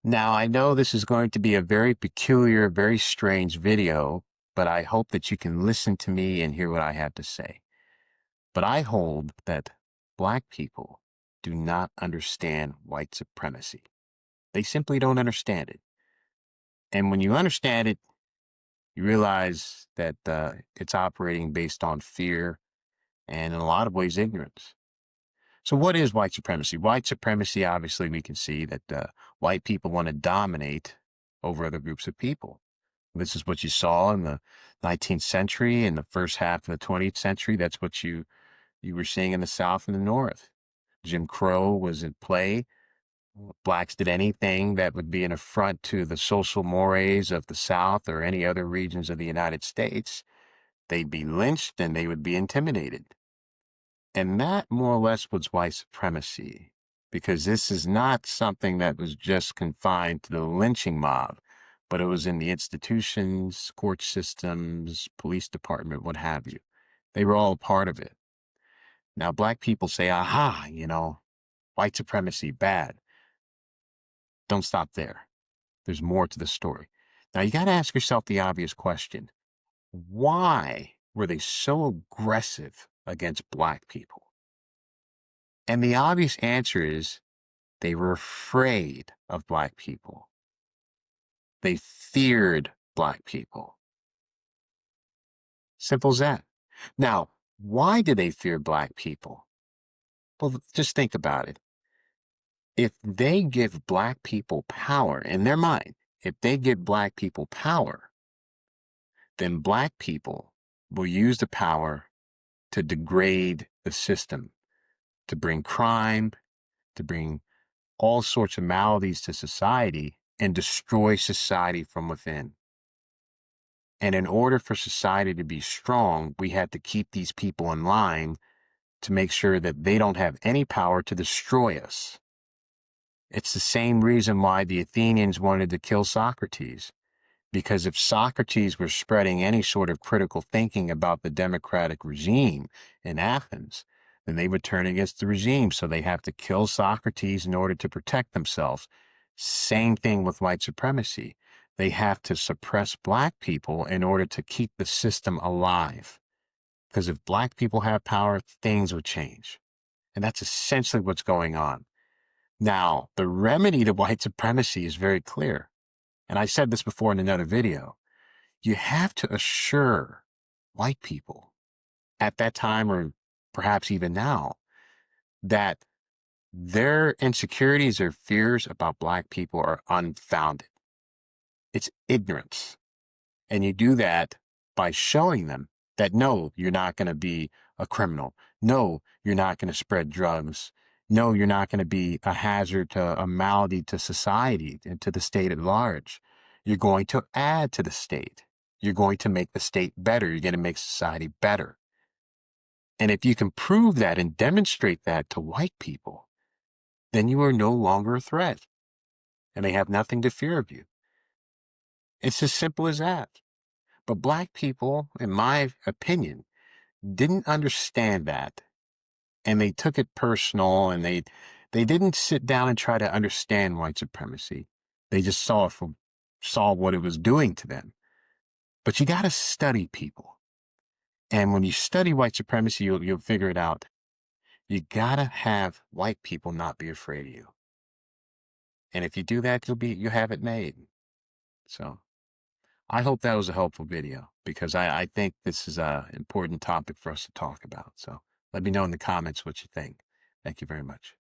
Now, I know this is going to be a very peculiar, very strange video, but I hope that you can listen to me and hear what I have to say. But I hold that Black people do not understand white supremacy. They simply don't understand it. And when you understand it, you realize that it's operating based on fear and, in a lot of ways, ignorance. So, what is white supremacy? White supremacy, obviously, we can see that white people want to dominate over other groups of people. This is what you saw in the 19th century and the first half of the 20th century. That's what you were seeing in the South and the North. Jim Crow was at play. Blacks did anything that would be an affront to the social mores of the South or any other regions of the United States. They'd be lynched and they would be intimidated. And that more or less was white supremacy, because this is not something that was just confined to the lynching mob, but it was in the institutions, court systems, police department, what have you. They were all a part of it. Now, Black people say, aha, white supremacy, bad. Don't stop there. There's more to the story. Now, you got to ask yourself the obvious question. Why were they so aggressive against Black people? And the obvious answer is they were afraid of Black people. They feared Black people. Simple as that. Now, why do they fear Black people? Well, just think about it. If they give Black people power in their mind, if they give Black people power, then Black people will use the power to degrade the system, to bring crime, to bring all sorts of maladies to society and destroy society from within. And in order for society to be strong, we had to keep these people in line to make sure that they don't have any power to destroy us. It's the same reason why the Athenians wanted to kill Socrates, because if Socrates were spreading any sort of critical thinking about the democratic regime in Athens, then they would turn against the regime. So they have to kill Socrates in order to protect themselves. Same thing with white supremacy. They have to suppress Black people in order to keep the system alive. Because if Black people have power, things will change. And that's essentially what's going on. Now, the remedy to white supremacy is very clear. And I said this before in another video. You have to assure white people at that time, or perhaps even now, that their insecurities or fears about Black people are unfounded. It's ignorance. And you do that by showing them that no, you're not going to be a criminal. No, you're not going to spread drugs. No, you're not going to be a hazard to a malady to society and to the state at large. You're going to add to the state. You're going to make the state better. You're going to make society better. And if you can prove that and demonstrate that to white people, then you are no longer a threat and they have nothing to fear of you. It's as simple as that. But Black people, in my opinion, didn't understand that. And they took it personal, and they didn't sit down and try to understand white supremacy. They just saw what it was doing to them. But you got to study people. And when you study white supremacy, you'll figure it out. You got to have white people not be afraid of you. And if you do that, you have it made. So I hope that was a helpful video, because I think this is an important topic for us to talk about. So let me know in the comments what you think. Thank you very much.